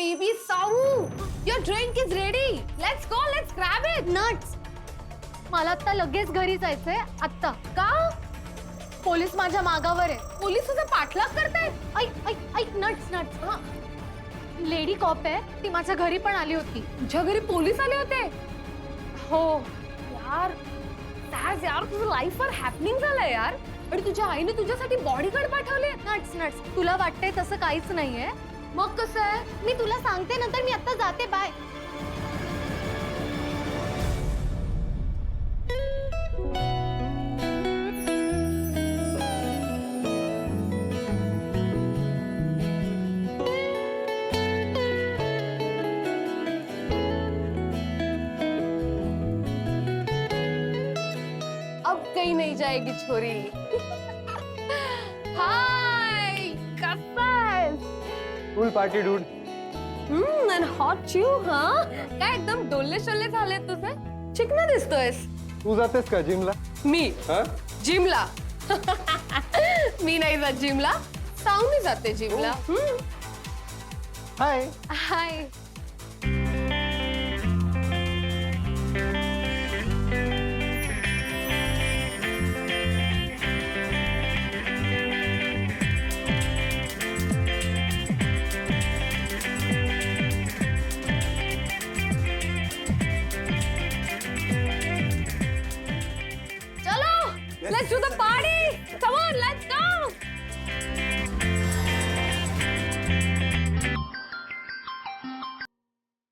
baby Sahu, your drink is ready. Let's go, let's grab it. Nuts, मला आता लगेच घरी जायचंय. आत्ता का? पोलीस माझ्या मागावर आहे. पोलीस तुझा पाठलाग करतायत. ऐक ऐक ऐक नट्स नट्स. लेडी कॉप आहे, ती माझ्या घरी पण आली होती. तुझ्या घरी पोलीस आले होते? हो. यार सॅज यार, तुझं लाईफवर हॅपनिंग झालंय यार. आणि तुझ्या आईने तुझ्यासाठी बॉडीगार्ड पाठवले. नट्स नट्स, तुला वाटतंय तसं काहीच नाहीये. मग कसं आहे? मी तुला सांगते नंतर. मी आता जाते. बाय. अब कहीं नहीं जाएगी छोरी. हाय, कसा आहेस? फुल पार्टी डूड. आणि हॉट चिव. हा काय एकदम डोले शोले झाले तुझे. चिकना दिसतोयस. तू जातेस का जिमला? मी हा? जिमला? मी नाही जात जिमला. सावनी जाते जिमला. हाय. हाय. Let's do the party! Come on, let's go!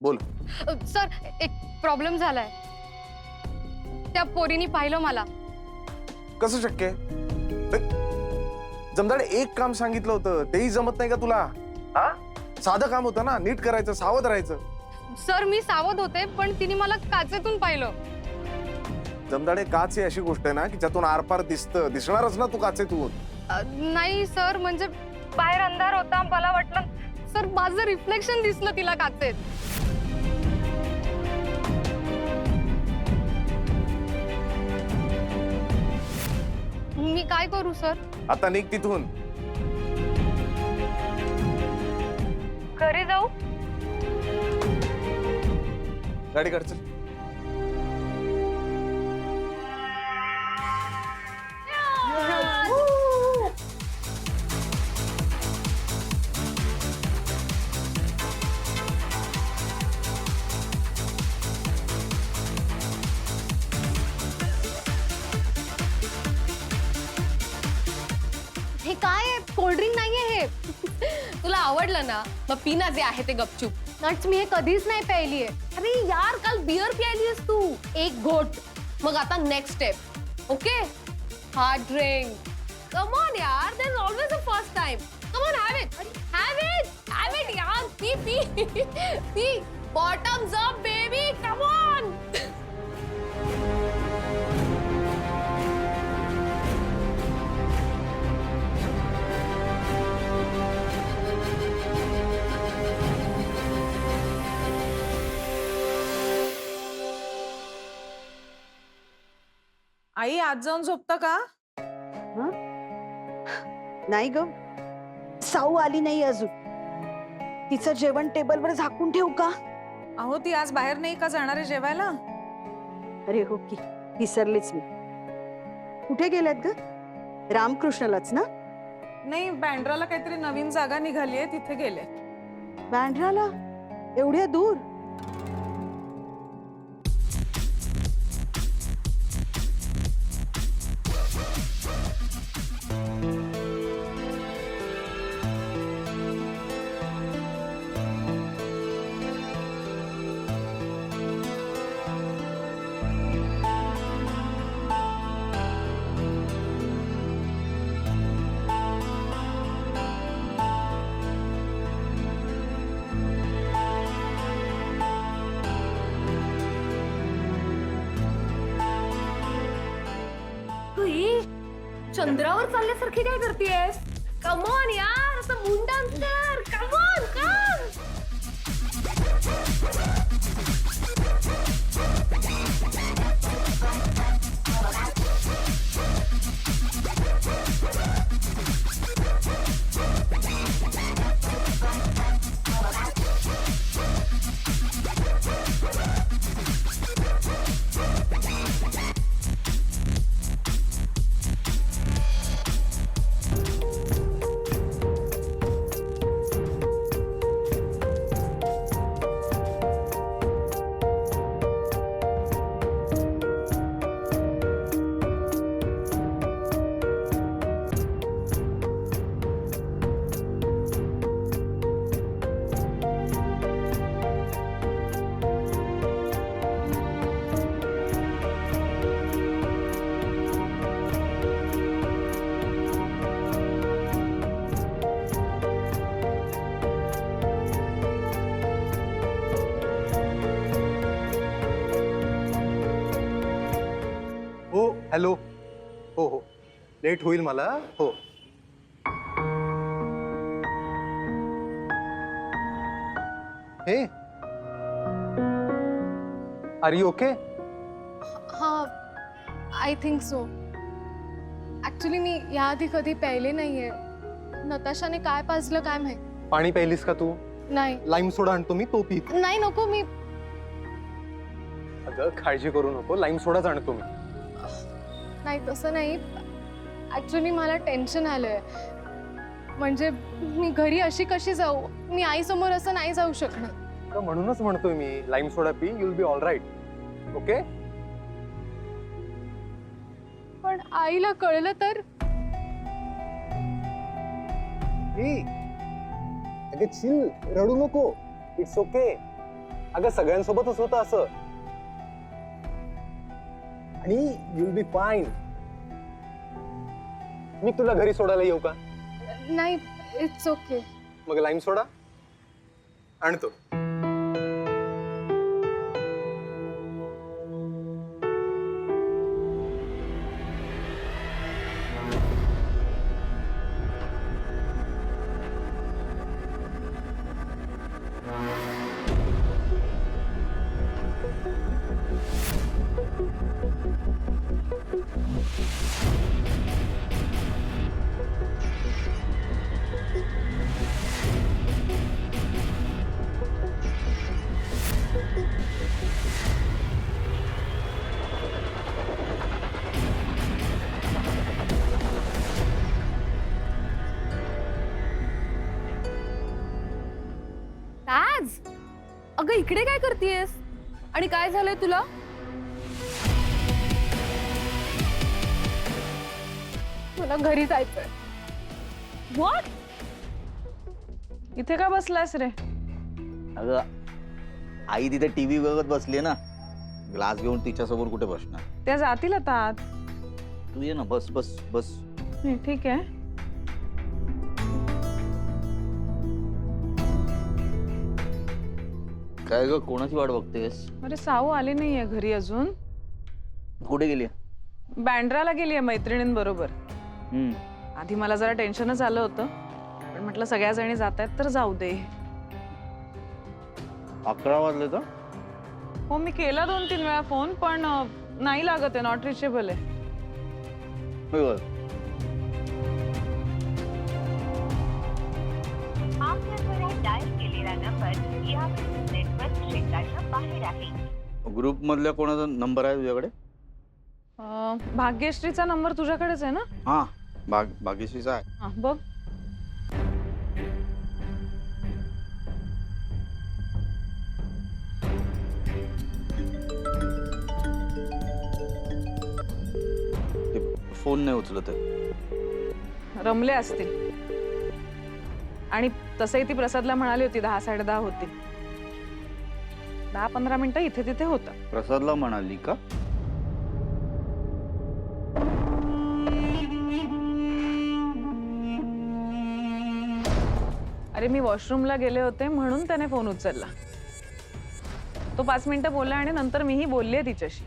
बोल. सर, एक प्रॉब्लेम झालाय. त्या पोरीनी पाहिलं मला. कसं शक्य आहे? जमदाडे एक काम सांगितलं होतं, तेही जमत नाही का तुला? हा? साधं काम होतं ना, नीट करायचं, सावध राहायचं. सर, मी सावध होते, पण तिने मला काचेतून पाहिलं. जमदाडे, काच ही अशी गोष्ट आहे ना की ज्यातून आरपार दिसणारच ना तू काचेतून. नाही सर, म्हणजे बाहेर अंधार होता, मला वाटलं सर माझं रिफ्लेक्शन दिसलं तिला काचेत. मी काय करू सर? आता निघ तिथून. घरी जाऊ? गाडी काढ चल. हे काय आहे? कोल्ड्रिंक नाहीये हे. तुला आवडलं ना, मग पिना जे आहे ते गपचूप. नट्स, मी हे कधीच नाही प्यायलीये. अरे यार, काल बियर प्यायलीस तू. एक घोट. मग आता next step. Okay, hard drink. Come on यार, there is always a first time. Come on, have it. Have it यार. पी. पी. Bottoms up baby, come on. आई, आज जाऊन झोपता का? नाही ग, साऊ आली नाही अजून. तिचं जेवण टेबलवर झाकून ठेवू का? अहो, ती आज बाहेर नाही का जाणार आहे जेवायला? अरे हो की, विसरलेच मी. कुठे गेल्यात ग? रामकृष्णालाच ना? नाही, बँड्राला काहीतरी नवीन जागा निघाली आहे, तिथे गेले. बँड्राला? एवढ्या दूर? चंद्रावर चालल्यासारखी काय करतेयस? कम ऑन यार, असं मुंडन कर. Come on, come. हॅलो. हो हो, लेट होईल मला. हो. हे, आर यू ओके? हां, आय थिंक सो. ॲक्च्युली मी याआधी कधी प्यायले नाहीये. नताशाने काय पाजलं काय माहित. पाणी प्यायलीस का तू? नाही लाईम सोडा आणतो मी, तो पी. नाही नको. मी अगं काळजी करू नको, लाईम सोडाच आणतो मी. नाही तसं नाही. ॲक्च्युली मला टेन्शन आलंय. म्हणजे मी घरी अशी कशी जाऊ? मी आईसमोर असं नाही जाऊ शकणार. अगं म्हणूनच म्हणतोय मी, लाईम सोडा पी, you will be all right. Okay? पण आईला कळलं तर? अगं चिल, रडू नको. It's okay. अगं सगळ्यांसोबतच होतं असं. आणि यू विल बी फाईन. मी तुला घरी सोडायला येऊ का? नाही, इट्स ओके. मग लाईम सोडा आणतो. ताज, अगं इकडे काय करतेयस? आणि काय झालंय तुला? मला घरी जायचंय. व्हॉट? इथे का बसलास रे? अगं आई तिथे टीव्ही बघत बसली ना, ग्लास घेऊन तिच्यासमोर कुठे बसणार? त्या जातील आता आत. तू ये ना, बस बस बस. ठीक आहे. काय ग, कोणाची वाट बघतेस? अरे साऊ आली नाहीये घरी अजून. कुठे गेली? बँड्राला गेलीये मैत्रिणींबरोबर. आधी मला जरा टेन्शनच आलं होतं, पण म्हटलं सगळ्या जणी जात आहेत तर जाऊ दे. 11 वाजले तर? हो, मी केला 2-3 वेळा फोन, पण नाही लागत आहे, नॉट रिचेबल आहे. होय. ग्रुप मधल्या कोणाचा नंबर आहे तुझ्याकडे? भाग्यश्रीचा नंबर तुझ्याकडेच आहे ना? हा, भाग्यश्रीचा आहे. हा, बघ. फोन नाही उचलत आहे. रमले असतील. आणि तसंही ती प्रसादला म्हणाली होती 10-10:30 होती. 10-15 मिनिटं इथे तिथे होता. प्रसादला म्हणाली का? अरे मी वॉशरूमला गेले होते म्हणून त्याने फोन उचलला. तो 5 मिनिटं बोलला आणि नंतर मीही बोलले तिच्याशी.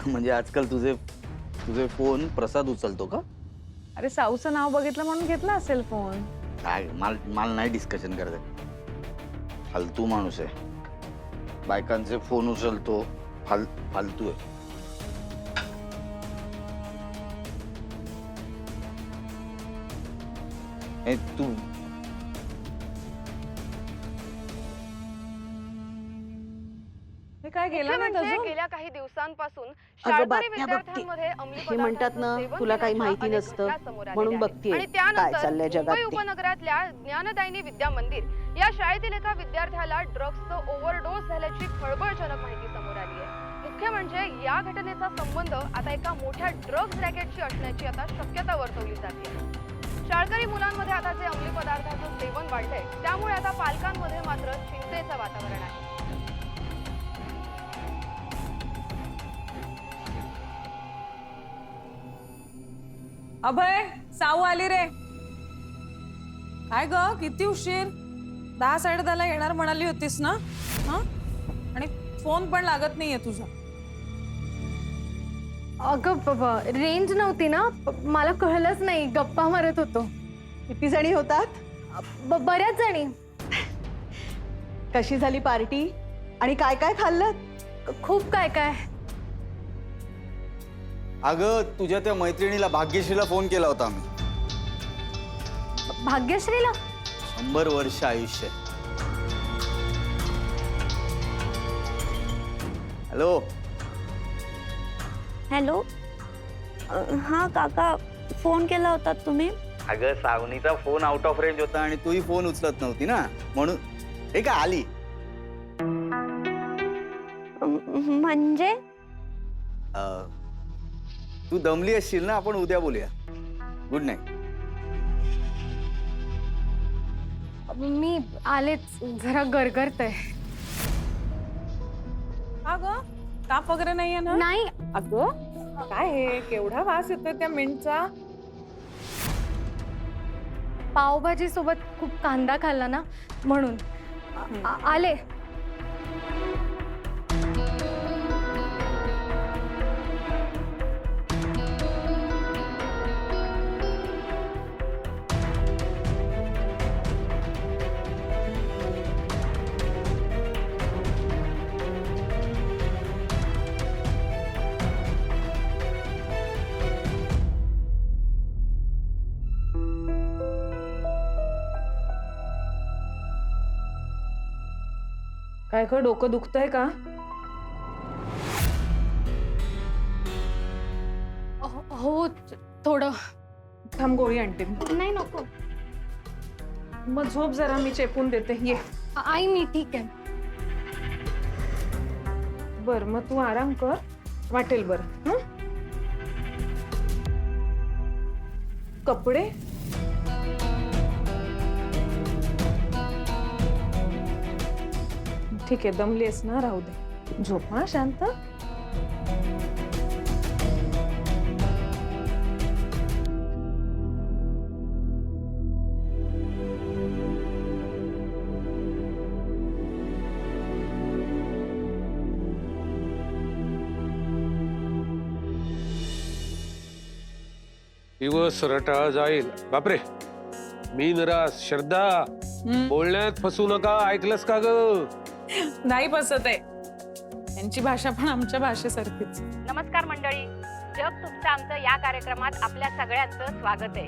म्हणजे आजकाल तुझे फोन प्रसाद उचलतो का? अरे साऊचं नाव बघितलं म्हणून घेतला असेल फोन. काय मला नाही डिस्कशन करत. फालतू माणूस आहे. बायकांचे फोन उचलतो. फालतू आहे. तू हे काय गेला नाही म्हणजे अजून? गेल्या काही दिवसांपासून अगं शाळकरी बातम्या बघते. विद्यार्थ्यांमध्ये अंमली हे म्हणतात ना, पदार्थांचं सेवन तुला काही केल्याच्या माहिती अनेक नसतं घटना समोर आलेल्या म्हणून आहेत. बघतेय आणि काय त्यानंतर चाललंय जगात मुंबई ते. उपनगरातल्या ज्ञानदायिनी विद्या मंदिर या शाळेतील एका विद्यार्थ्याला ड्रग्सचं ओव्हरडोस झाल्याची खळबळजनक माहिती समोर आली आहे. मुख्य म्हणजे या घटनेचा संबंध आता एका मोठ्या ड्रग्स रॅकेटशी असण्याची आता शक्यता वर्तवली जाते. शाळकरी मुलांमध्ये आता जे अंमली पदार्थांचं सेवन वाढलंय, त्यामुळे आता पालकांमध्ये मात्र चिंतेचं वातावरण आहे. अभय, साऊ आली रे. काय ग, किती उशीर? 10-10:30 येणार म्हणाली होतीस ना? हा, आणि फोन पण लागत नाहीये तुझा. अगं रेंज नव्हती ना, मला कळलंच नाही, गप्पा मारत होतो. किती जणी होतात? बऱ्याच जणी. कशी झाली पार्टी आणि काय काय खाल्लं? खूप काय काय. अगं तुझ्या त्या मैत्रिणीला भाग्यश्रीला फोन केला होता आम्ही. भाग्यश्रीला? 100 वर्ष आयुष्य. हॅलो. हॅलो. हां काका, फोन केला होता तुम्ही? अगं सावनीचा फोन आउट ऑफ रेंज होता आणि तूही फोन उचलत नव्हती ना, म्हणून. हे का आली? म्हणजे तू दमली असशील ना, आपण उद्या बोलूया. Good night. मी आलेच, जरा गरगरतंय. अगं ताप वगैरे नाहीये ना? नाही. अगं काय हे, केवढा वास येतोय त्या मिंटचा. पावभाजी सोबत खूप कांदा खाल्ला ना, म्हणून. आले. काय ग, डोकं दुखतंय का? हो थोडं. थांब गोळी आणते. नाही नको. मग झोप जरा, मी चेपून देते. ये. आई मी ठीक आहे. बर मग तू आराम कर, वाटेल बरं. कपडे ठीक आहे, दमलीस ना, राहू दे. झोप हा शांत. दिवस रटाळ जाईल. बापरे, मी निराश. श्रद्धा, बोलण्यात फसू नका, ऐकलंस का ग? नाही बसत आहे. त्यांची भाषा पण आमच्या भाषेसारखीच. नमस्कार मंडळी, जग तुमचं आमचं या कार्यक्रमात आपल्या सगळ्यांचं स्वागत आहे.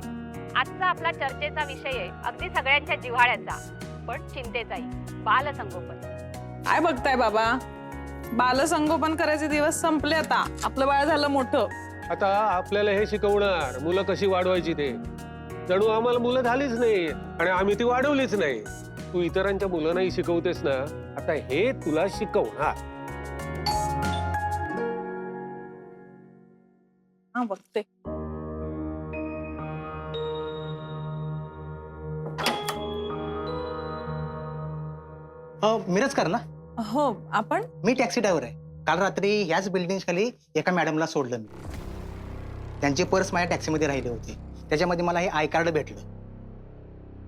आजचा आपला चर्चेचा विषय आहे अगदी सगळ्यांच्या जिव्हाळ्याचा पण चिंतेचाही, बालसंगोपन. काय बघताय बाबा, बालसंगोपन करायचे दिवस संपले. आता आपलं बाळ झालं मोठं. आता आपल्याला हे शिकवणार मुलं कशी वाढवायची ते. जणू आम्हाला मुलं झालीच नाही आणि आम्ही ती वाढवलीच नाही. तू इतरांच्या मुलांनाही शिकवतेस ना, आता हे तुला शिकवणार. हा बघते. मिरजकर ना? हो आपण. मी टॅक्सी ड्रायव्हर आहे. काल रात्री ह्याच बिल्डिंग खाली एका मॅडमला सोडलं मी. त्यांची पर्स माझ्या टॅक्सीमध्ये राहिली होती. त्याच्यामध्ये मला हे आय कार्ड भेटलं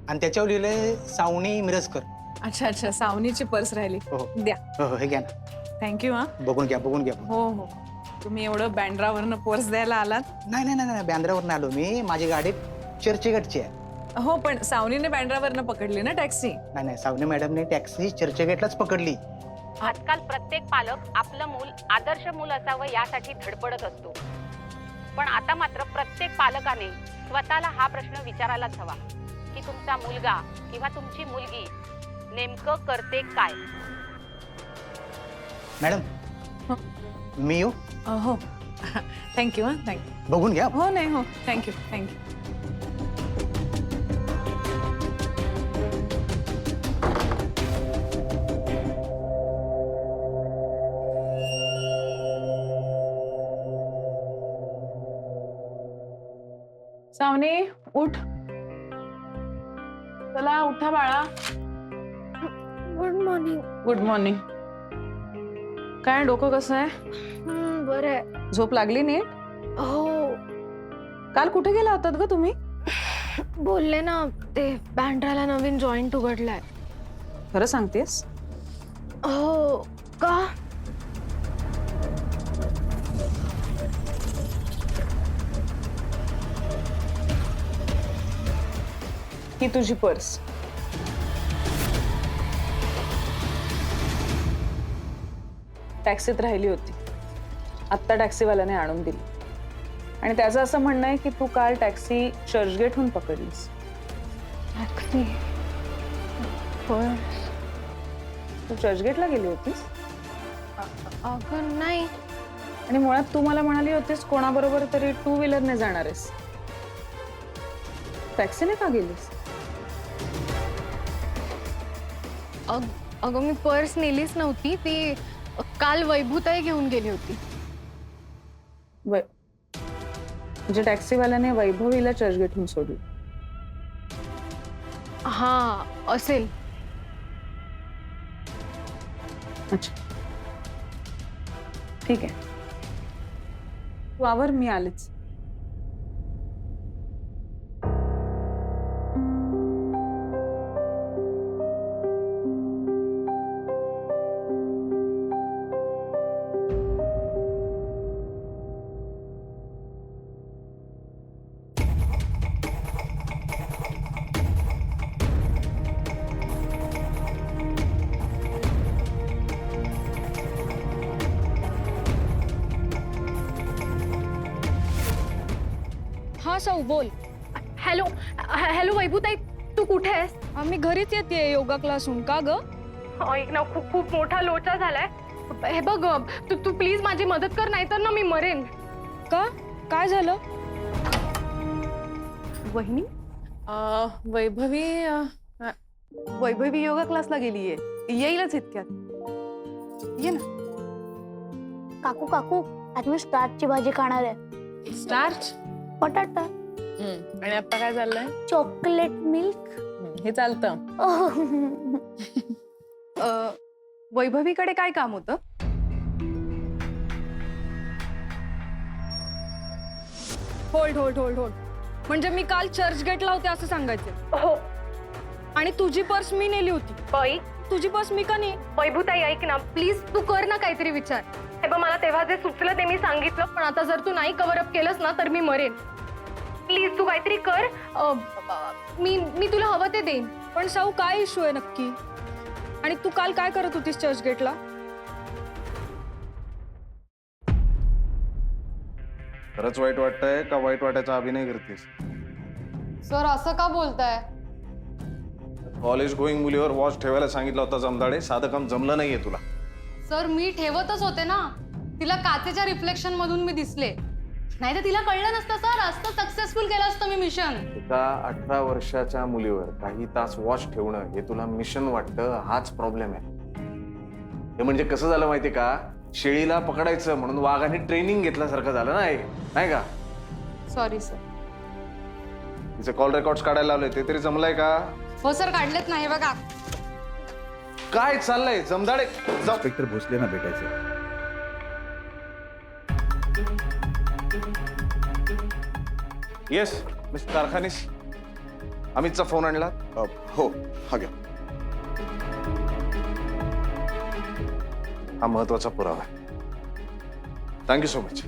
आणि त्याच्यावर लिहिलंय सावनी मिरजकर. अच्छा अच्छा, सावनीची पर्स राहिली. हो द्या. हो हे घ्या ना. थँक्यू. हा बघून घ्या बघून घ्या. हो हो, तुम्ही एवढं बँड्रावरनं पर्स द्यायला आलात. नाही नाही नाही नाही, बँद्रावरून आलो मी. माझी गाडी चर्चगेटची आहे. हो पण सावनीने बँड्रावरनं पकडली ना टॅक्सी. नाही नाही, सावनी मॅडमने टॅक्सी चर्चगेटलाच पकडली. आजकाल प्रत्येक पालक आपलं मूल आदर्श मूल असावं यासाठी धडपडत असतो. पण आता मात्र प्रत्येक पालकाने स्वतःला हा प्रश्न विचारायलाच हवा की तुमचा मुलगा किंवा तुमची मुलगी नेमकं करते काय. मॅडम मी येऊ? हो थँक्यू. हा थँक्यू. बघून घ्या. हो नाही हो, थँक्यू थँक्यू. सावनी उठ. चला उठा बाळा. Good morning. Good morning. काय डोकं कसं आहे? बरं आहे. झोप लागली नीट? हो. काल कुठे गेला होतात ग तुम्ही? बोलले ना, ते बँड्राला नवीन जॉईंट उघडलाय. खरं सांगतेस? हो. का? ही तुझी पर्स. टॅक्सीत राहिली होती. आत्ता टॅक्सीवाल्याने आणून दिली आणि त्याचं असं म्हणणं आहे की तू काल टॅक्सी चर्चगेटहून पकडलीस. टॅक्सी पर्स तू चर्चगेटला गेली होतीस अगं नाही. आणि मुळात तू मला म्हणाली होतीस कोणाबरोबर तरी 2 व्हीलरने जाणार आहेस. टॅक्सीने का गेलीस? अगं मी पर्स नेलीच नव्हती. ती काल वैभूताई घेऊन गेली होती. म्हणजे टॅक्सीवाल्याने वैभवीला चर्चगेटहून सोडलं. हा असेल. अच्छा ठीक आहे, तू आवर, मी आलेच. हा सौ बोल. हॅलो हॅलो वैभूताई, तू कुठे आहेस? आम्ही घरीच येते योगा क्लासहून. का ग? ऐक ना, खूप खूप मोठा लोचा झालाय. हे बघ, तू प्लीज माझी मदत कर, नाहीतर ना मी मरेन. का? काय झालं? वहिनी, वैभवी योगा क्लासला गेलीये, येईलच इतक्यात. ये ना. काकू काकू आज मी स्टार्चची भाजी खाणार आहे. स्टार्च? बटाटा. आणि आता काय चाललंय? Chocolate milk. हे चालतं. वैभवीकडे काय काम होतं? Hold hold hold hold. म्हणजे मी काल चर्चगेटला होते असं सांगायचं? हो. आणि तुझी पर्स मी नेली होती. बाई, तुझी पर्स मी का नाही? वैभूताई ऐक ना प्लीज, तू कर ना काहीतरी विचार. हे बघ, मला तेव्हा जे सुचलं ते मी सांगितलं, पण आता जर तू नाही कव्हर अप केलंस ना तर मी मरेन. प्लीज तू काहीतरी कर. मी तुला हवं ते देईन. पण साऊ, काय इश्यू आहे नक्की? आणि तू काल काय करत होतीस चर्चगेटला? खरंच वाईट वाटतंय का वाईट वाटायचा अभिनय करतेस? सर असं का बोलताय? कॉलेज गोईंग मुलीवर वॉच ठेवायला सांगितलं होता जमदाडे, साधं काम जमलं नाहीये तुला. सर मी ठेवतच होते ना. तिला काचेच्या रिफ्लेक्शन मधून मी दिसले, नाही तर तिला कळलं नसतं सर. असतं सक्सेसफुल केलं असतं मी मिशन. एका 18 वर्षाच्या मुलीवर काही तास वॉच ठेवणं हे तुला मिशन वाटतं, हाच प्रॉब्लेम आहे. हे म्हणजे कसं झालं माहितीये का, शेळीला पकडायचं म्हणून वाघाने ट्रेनिंग घेतल्यासारखं झालं ना, नाही का? Sorry sir. तिचे कॉल रेकॉर्ड्स काढायला लावले, ते तरी जमलंय का? हो सर, काढलेत नाही बघा. काय चाललंय जमदाडे? इन्स्पेक्टर भोसलेंना भेटायचं. येस मिस्टर कारखानीस, अमितचा फोन आणला? हो, हा घ्या. हा महत्वाचा पुरावा आहे. Thank you so much.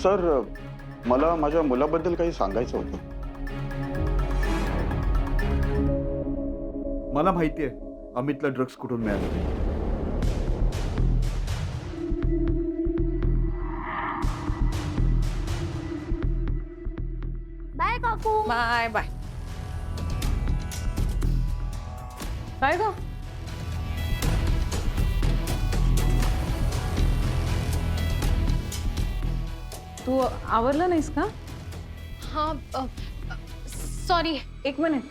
सर, मला माझ्या मुलाबद्दल काही सांगायचं होतं. मला माहिती आहे अमितला ड्रग्स कुठून मिळाले. बाय काकू. Bye bye. काय ग? तू आवरलं नाहीस का? हा सॉरी. एक मिनिट.